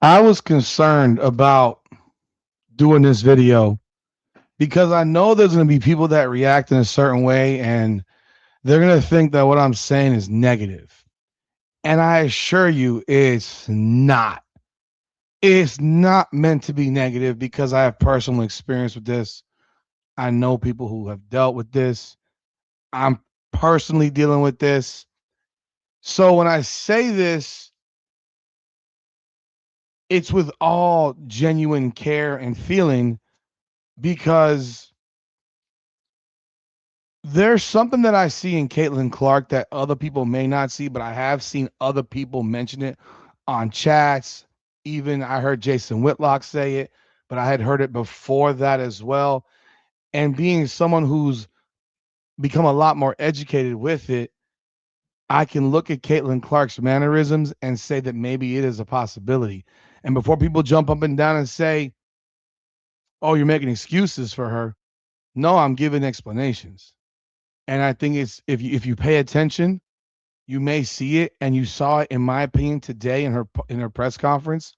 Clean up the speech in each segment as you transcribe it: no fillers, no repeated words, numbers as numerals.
I was concerned about doing this video because I know there's going to be people that react in a certain way and they're going to think that what I'm saying is negative. And I assure you, it's not. It's not meant to be negative because I have personal experience with this. I know people who have dealt with this. I'm personally dealing with this. So when I say this, it's with all genuine care and feeling because there's something that I see in Caitlin Clark that other people may not see, but I have seen other people mention it on chats. Even I heard Jason Whitlock say it, but I had heard it before that as well. And being someone who's become a lot more educated with it, I can look at Caitlin Clark's mannerisms and say that maybe it is a possibility. And before people jump up and down and say, "Oh, you're making excuses for her," no, I'm giving explanations. And I think it's if you pay attention, you may see it, and you saw it, in my opinion, today in her press conference.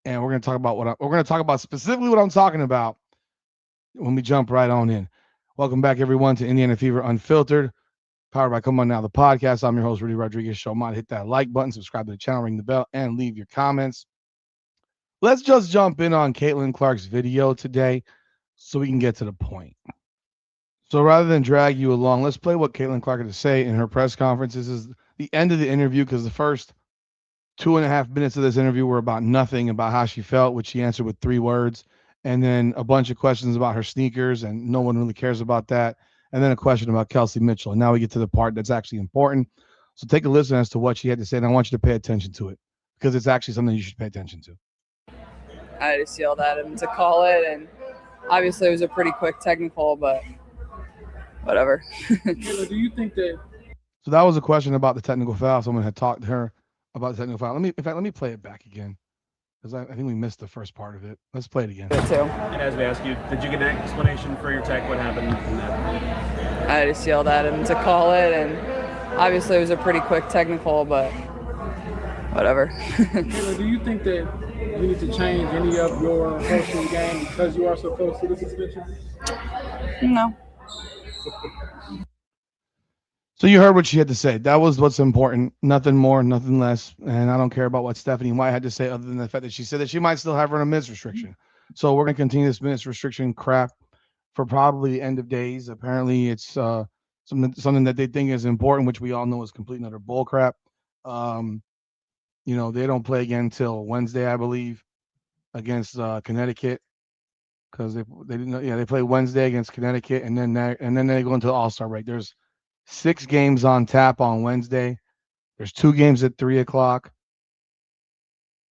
And we're going to talk about we're going to talk about specifically what I'm talking about when we jump right on in. Welcome back, everyone, to Indiana Fever Unfiltered, powered by Come On Now, the podcast. I'm your host, Rudy Rodriguez. Show mod, hit that like button, subscribe to the channel, ring the bell, and leave your comments. Let's just jump in on Caitlin Clark's video today so we can get to the point. So rather than drag you along, let's play what Caitlin Clark had to say in her press conference. This is the end of the interview because the first 2.5 minutes of this interview were about nothing, about how she felt, which she answered with 3 words, and then a bunch of questions about her sneakers, and no one really cares about that, and then a question about Kelsey Mitchell. And now we get to the part that's actually important. So take a listen as to what she had to say, and I want you to pay attention to it because it's actually something you should pay attention to. I just yelled at him to call it, and obviously it was a pretty quick technical, but whatever. Taylor, do you think that So that was a question about the technical foul. Someone had talked to her about the technical foul. Let me play it back again because I think we missed the first part of it. Let's play it again. It too. And as we ask you, did you get an explanation for your tech? What happened in that? I just yelled at him to call it, and obviously it was a pretty quick technical, but whatever. Taylor, do you think that you need to change any of your approach to the game because you are so close to the suspension? No. So you heard what she had to say. That was what's important. Nothing more, nothing less. And I don't care about what Stephanie White had to say other than the fact that she said that she might still have her on a minutes restriction. So we're going to continue this minutes restriction crap for probably the end of days. Apparently it's something that they think is important, which we all know is complete and utter bull crap. They don't play again until Wednesday, I believe, against Connecticut because they didn't. Yeah, they play Wednesday against Connecticut, and then they go into the All Star break. There's 6 games on tap on Wednesday. There's 2 games at 3 o'clock,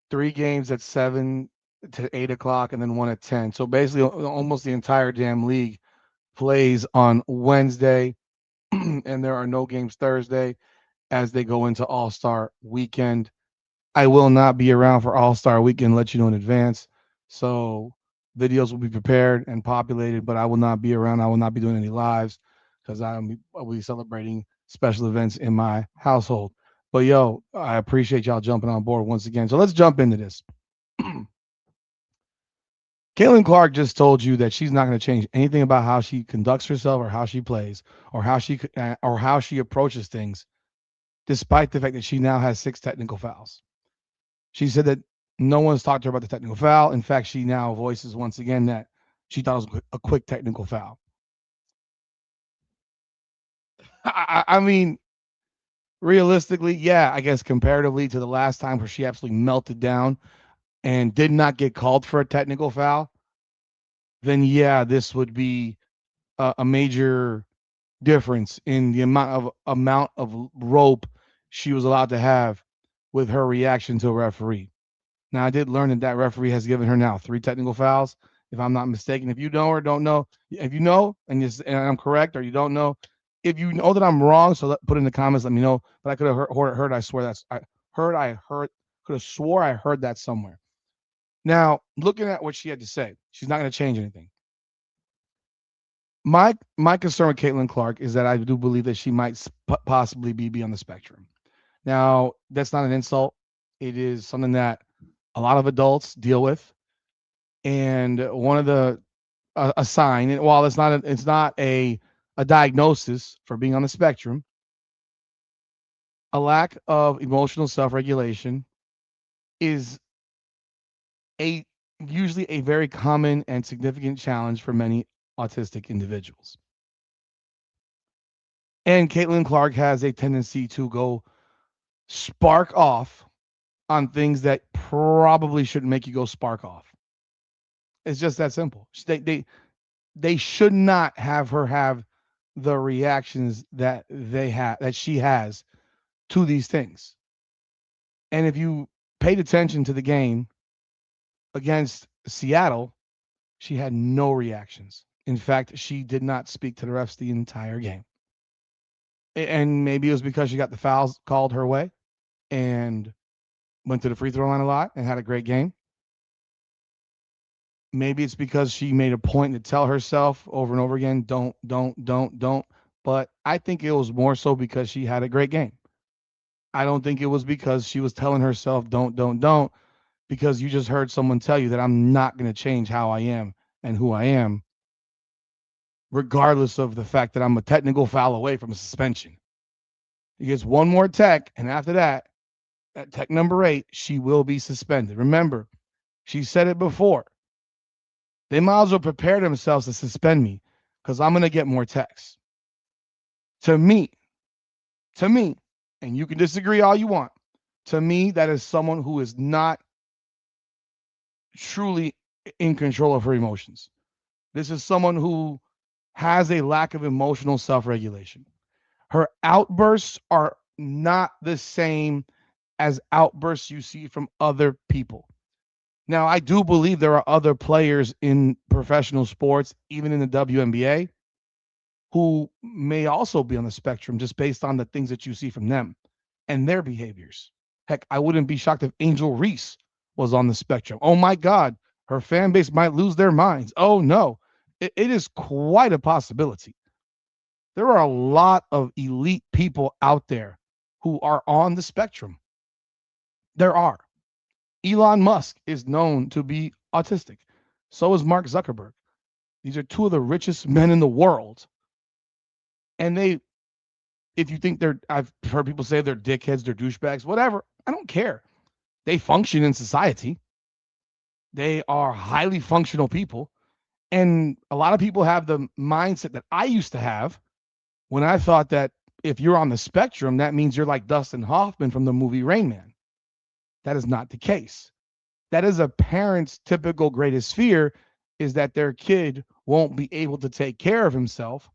3 games at 7 to 8 o'clock, and then one at 10. So basically, almost the entire damn league plays on Wednesday, and there are no games Thursday as they go into All Star weekend. I will not be around for All Star weekend. Let you know in advance. So videos will be prepared and populated, but I will not be around. I will not be doing any lives because I'll be celebrating special events in my household. But yo, I appreciate y'all jumping on board once again. So let's jump into this. Caitlin Clark just told you that she's not going to change anything about how she conducts herself or how she plays or how she approaches things, despite the fact that she now has 6 technical fouls. She said that no one's talked to her about the technical foul. In fact, she now voices once again that she thought it was a quick technical foul. I mean, realistically, yeah, I guess comparatively to the last time where she absolutely melted down and did not get called for a technical foul, then yeah, this would be a major difference in the amount of rope she was allowed to have with her reaction to a referee. Now, I did learn that that referee has given her now 3 technical fouls, if I'm not mistaken. If you know or don't know, if you know and I'm correct, or you don't know, if you know that I'm wrong, so put in the comments, let me know. But I could have heard I swear that's could have swore I heard that somewhere. Now, looking at what she had to say, she's not going to change anything. My concern with Caitlin Clark is that I do believe that she might possibly be on the spectrum. Now, that's not an insult. It is something that a lot of adults deal with. And one of the a sign, and while it's not a diagnosis for being on the spectrum, a lack of emotional self-regulation is a usually a very common and significant challenge for many autistic individuals. And Caitlin Clark has a tendency to go spark off on things that probably shouldn't make you go spark off. It's just that simple. They should not have her have the reactions that she has to these things. And if you paid attention to the game against Seattle, she had no reactions. In fact, she did not speak to the refs the entire game. And maybe it was because she got the fouls called her way and went to the free throw line a lot and had a great game. Maybe it's because she made a point to tell herself over and over again, don't. But I think it was more so because she had a great game. I don't think it was because she was telling herself, don't, because you just heard someone tell you that I'm not going to change how I am and who I am, regardless of the fact that I'm a technical foul away from a suspension. He gets one more tech, and after that, at tech number 8, she will be suspended. Remember, she said it before. They might as well prepare themselves to suspend me because I'm going to get more techs. To me, and you can disagree all you want, to me, that is someone who is not truly in control of her emotions. This is someone who has a lack of emotional self regulation. Her outbursts are not the same as outbursts you see from other people. Now, I do believe there are other players in professional sports, even in the WNBA, who may also be on the spectrum just based on the things that you see from them and their behaviors. Heck, I wouldn't be shocked if Angel Reese was on the spectrum. Oh my God, her fan base might lose their minds. Oh no, it is quite a possibility. There are a lot of elite people out there who are on the spectrum. There are. Elon Musk is known to be autistic. So is Mark Zuckerberg. These are two of the richest men in the world. And if you think I've heard people say they're dickheads, they're douchebags, whatever. I don't care. They function in society. They are highly functional people. And a lot of people have the mindset that I used to have when I thought that if you're on the spectrum, that means you're like Dustin Hoffman from the movie Rain Man. That is not the case. That is a parent's typical greatest fear, is that their kid won't be able to take care of himself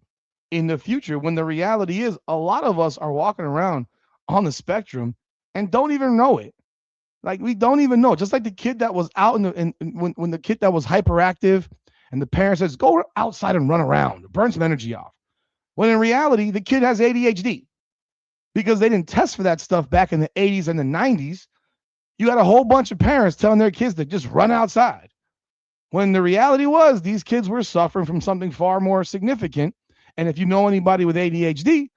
in the future, when the reality is a lot of us are walking around on the spectrum and don't even know it. Like, we don't even know. Just like the kid that was out when the kid that was hyperactive and the parent says, go outside and run around, burn some energy off. When in reality, the kid has ADHD because they didn't test for that stuff back in the 80s and the 90s. You had a whole bunch of parents telling their kids to just run outside. When the reality was these kids were suffering from something far more significant. And if you know anybody with ADHD,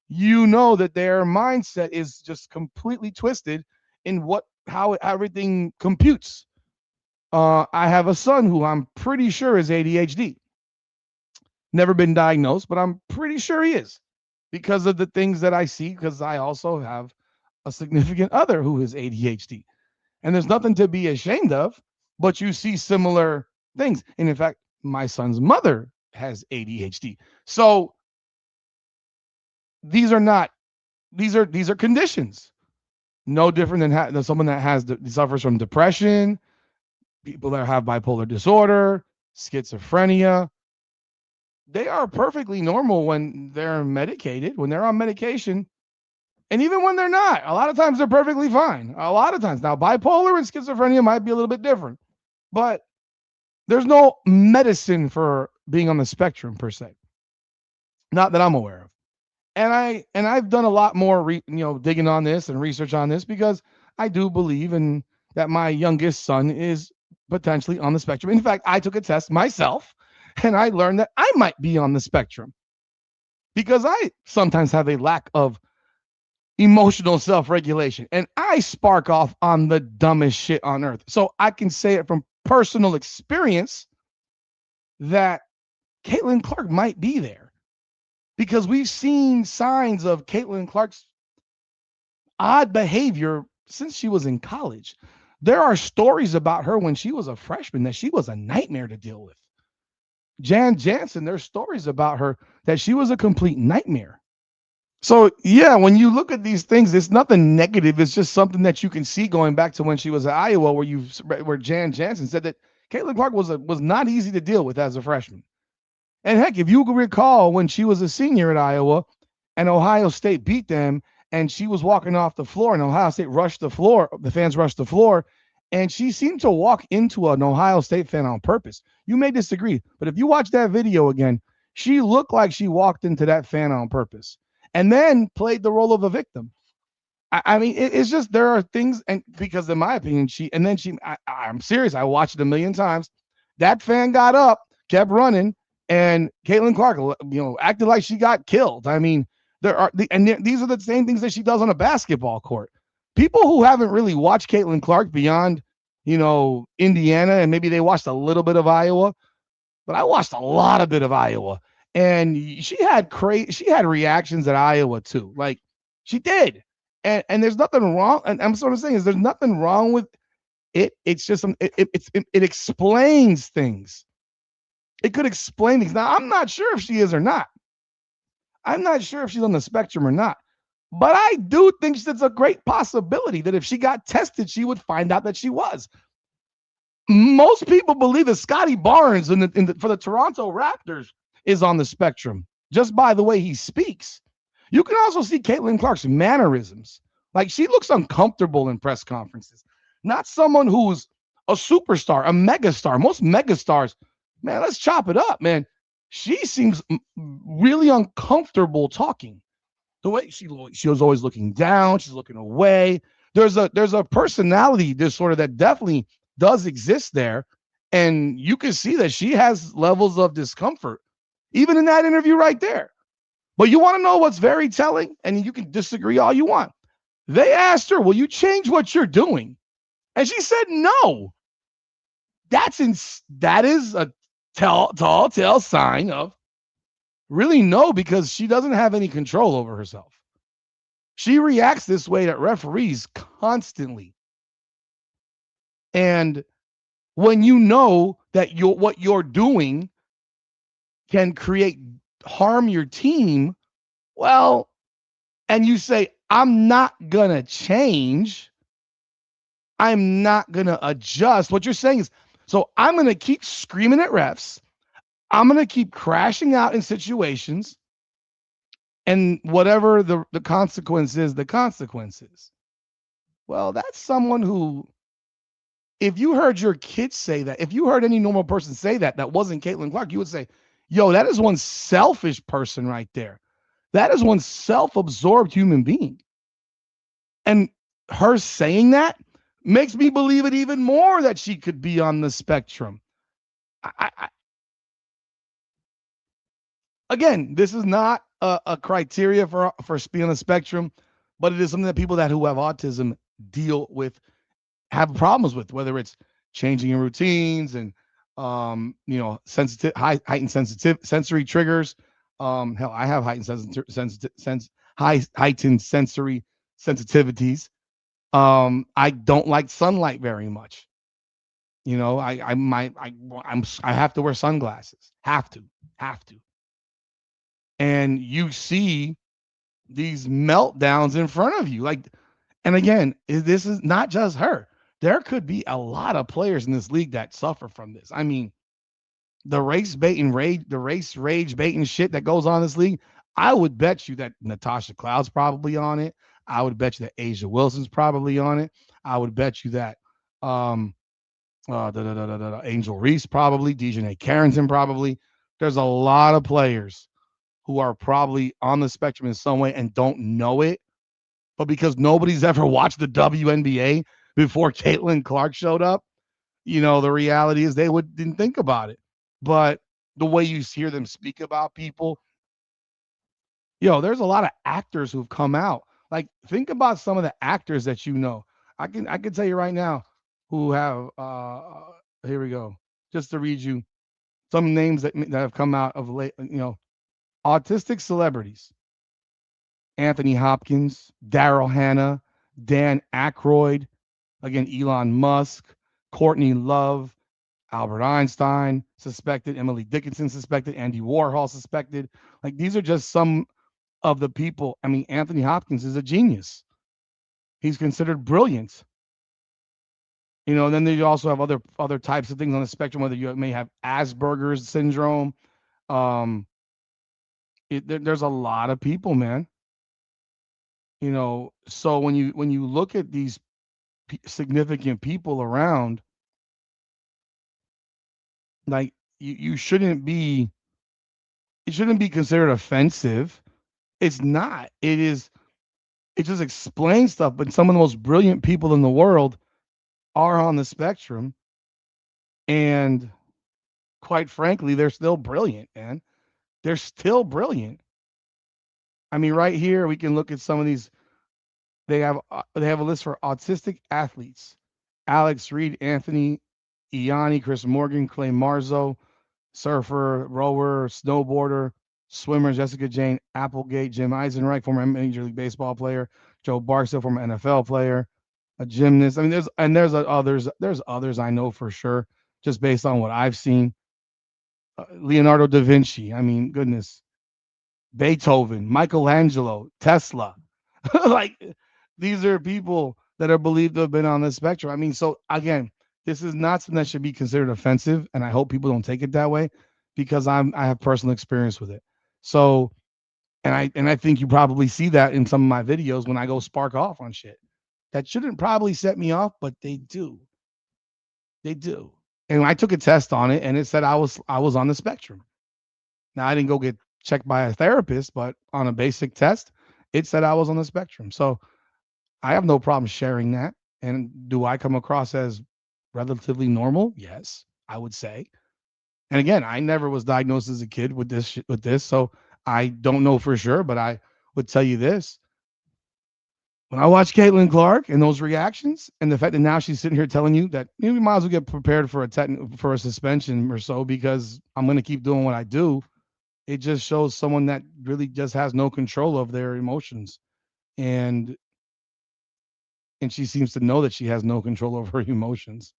you know that their mindset is just completely twisted in how everything computes. I have a son who I'm pretty sure is ADHD. Never been diagnosed, but I'm pretty sure he is because of the things that I see, because I also have a significant other who is ADHD. And there's nothing to be ashamed of, but you see similar things. And in fact, my son's mother has ADHD. So these are conditions. No different than someone that suffers from depression, people that have bipolar disorder, schizophrenia. They are perfectly normal when they're medicated, when they're on medication, and even when they're not. A lot of times they're perfectly fine. A lot of times. Now, bipolar and schizophrenia might be a little bit different, but there's no medicine for being on the spectrum per se. Not that I'm aware of. And I've done a lot more digging on this and research on this, because I do believe in that my youngest son is potentially on the spectrum. In fact, I took a test myself and I learned that I might be on the spectrum because I sometimes have a lack of emotional self-regulation. And I spark off on the dumbest shit on earth. So I can say it from personal experience that Caitlin Clark might be there because we've seen signs of Caitlin Clark's odd behavior since she was in college. There are stories about her when she was a freshman that she was a nightmare to deal with. Jan Jansen, there's stories about her that she was a complete nightmare. So yeah, when you look at these things, it's nothing negative. It's just something that you can see going back to when she was at Iowa, where Jan Jansen said that Caitlin Clark was not easy to deal with as a freshman. And heck, if you recall when she was a senior at Iowa and Ohio State beat them and she was walking off the floor and Ohio State rushed the floor, the fans rushed the floor, and she seemed to walk into an Ohio State fan on purpose. You may disagree, but if you watch that video again, she looked like she walked into that fan on purpose and then played the role of a victim. I mean, it's just there are things, and because in my opinion, I'm serious. I watched it a million times. That fan got up, kept running, and Caitlin Clark, acted like she got killed. I mean, these are the same things that she does on a basketball court. People who haven't really watched Caitlin Clark beyond, Indiana, and maybe they watched a little bit of Iowa, but I watched a lot of bit of Iowa, and she had reactions at Iowa too, like she did, and there's nothing wrong. And I'm sort of saying is there's nothing wrong with it. It's just it explains things. It could explain things. Now I'm not sure if she is or not. I'm not sure if she's on the spectrum or not. But I do think it's a great possibility that if she got tested, she would find out that she was. Most people believe that Scotty Barnes for the Toronto Raptors is on the spectrum just by the way he speaks. You can also see Caitlin Clark's mannerisms. Like she looks uncomfortable in press conferences. Not someone who's a superstar, a megastar. Most megastars, man, let's chop it up, man. She seems really uncomfortable talking. The way she was always looking down, she's looking away. There's a personality disorder that definitely does exist there, and you can see that she has levels of discomfort, even in that interview right there. But you want to know what's very telling, and you can disagree all you want. They asked her, "Will you change what you're doing?" And she said, "No." That is a tall sign of really no, because she doesn't have any control over herself. She reacts this way to referees constantly. And when you know that what you're doing can harm your team, well, and you say, I'm not going to change, I'm not going to adjust. What you're saying is, so I'm going to keep screaming at refs. I'm going to keep crashing out in situations. And whatever the consequence is, the consequence is. Well, that's someone who, if you heard your kids say that, if you heard any normal person say that wasn't Caitlin Clark, you would say, yo, that is one selfish person right there. That is one self-absorbed human being. And her saying that makes me believe it even more that she could be on the spectrum. Again, this is not a criteria for being on the spectrum, but it is something that people who have autism deal with, have problems with, whether it's changing your routines and heightened sensory triggers. Hell, I have heightened heightened sensory sensitivities. I don't like sunlight very much. I have to wear sunglasses. Have to. And you see these meltdowns in front of you. And again, this is not just her. There could be a lot of players in this league that suffer from this. I mean, the race rage baiting shit that goes on in this league. I would bet you that Natasha Cloud's probably on it. I would bet you that Asia Wilson's probably on it. I would bet you that Angel Reese probably, Dejanay Carrington probably. There's a lot of players who are probably on the spectrum in some way and don't know it, but because nobody's ever watched the WNBA before Caitlin Clark showed up, the reality is they didn't think about it. But the way you hear them speak about people, there's a lot of actors who've come out Like think about some of the actors that you know. I can tell you right now who have here we go. Just to read you some names that have come out of late, autistic celebrities. Anthony Hopkins, Daryl Hannah, Dan Aykroyd, again Elon Musk, Courtney Love, Albert Einstein suspected, Emily Dickinson suspected, Andy Warhol suspected. Like these are just some of the people. I mean, Anthony Hopkins is a genius. He's considered brilliant. Then you also have other types of things on the spectrum, whether you may have Asperger's syndrome. Um, there's a lot of people, man. So when you look at these significant people around, like you shouldn't be, it shouldn't be considered offensive. It's not. It is. It just explains stuff. But some of the most brilliant people in the world are on the spectrum, and quite frankly, they're still brilliant, man. They're still brilliant. I mean, right here we can look at some of these. They have a list for autistic athletes: Alex Reed, Anthony Ianni, Chris Morgan, Clay Marzo, surfer, rower, snowboarder, swimmer Jessica Jane Applegate, Jim Eisenreich, former Major League Baseball player, Joe Barksdale, former NFL player, a gymnast. I mean, there's others I know for sure, just based on what I've seen. Leonardo da Vinci. I mean, goodness, Beethoven, Michelangelo, Tesla. Like these are people that are believed to have been on the spectrum. I mean, so again, this is not something that should be considered offensive, and I hope people don't take it that way because I have personal experience with it. So, and I think you probably see that in some of my videos when I go spark off on shit. That shouldn't probably set me off, but they do. They do. And I took a test on it and it said I was on the spectrum. Now I didn't go get checked by a therapist, but on a basic test, it said I was on the spectrum. So I have no problem sharing that. And do I come across as relatively normal? Yes, I would say. And again, I never was diagnosed as a kid with this, so I don't know for sure, but I would tell you this. When I watch Caitlin Clark and those reactions, and the fact that now she's sitting here telling you that we might as well get prepared for for a suspension or so because I'm going to keep doing what I do, it just shows someone that really just has no control of their emotions, and she seems to know that she has no control over her emotions,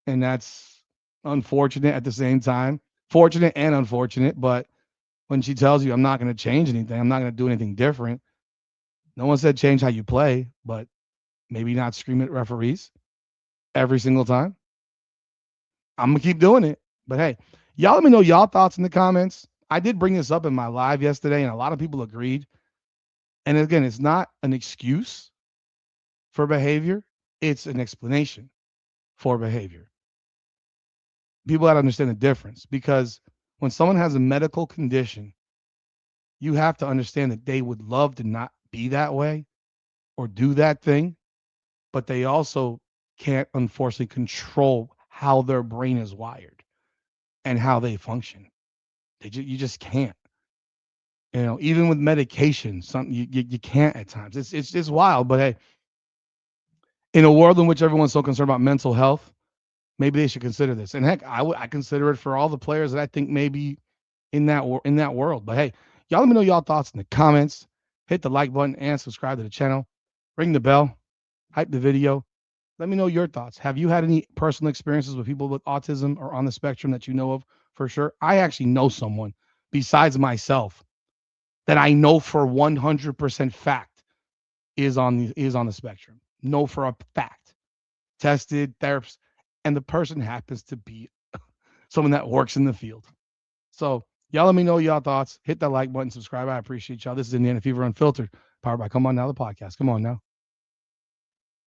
and that's unfortunate at the same time, fortunate and unfortunate. But when she tells you, "I'm not going to change anything, I'm not going to do anything different," no one said change how you play, but maybe not scream at referees every single time. I'm gonna keep doing it. But hey, y'all let me know y'all thoughts in the comments. I did bring this up in my live yesterday, and a lot of people agreed. And again, it's not an excuse for behavior, it's an explanation for behavior. People gotta understand the difference because when someone has a medical condition, you have to understand that they would love to not be that way or do that thing, but they also can't unfortunately control how their brain is wired and how they function. You just can't. Even with medication, something you can't at times. It's wild, but hey, in a world in which everyone's so concerned about mental health, maybe they should consider this. And heck, I consider it for all the players that I think maybe in that world. But hey, y'all let me know y'all thoughts in the comments. Hit the like button and subscribe to the channel. Ring the bell. Hype the video. Let me know your thoughts. Have you had any personal experiences with people with autism or on the spectrum that you know of for sure? I actually know someone besides myself that I know for 100% fact is on the spectrum. Know for a fact. Tested therapist, and the person happens to be someone that works in the field. So y'all let me know y'all thoughts. Hit that like button, subscribe. I appreciate y'all. This is Indiana Fever Unfiltered, powered by Come On Now, the podcast. Come on now.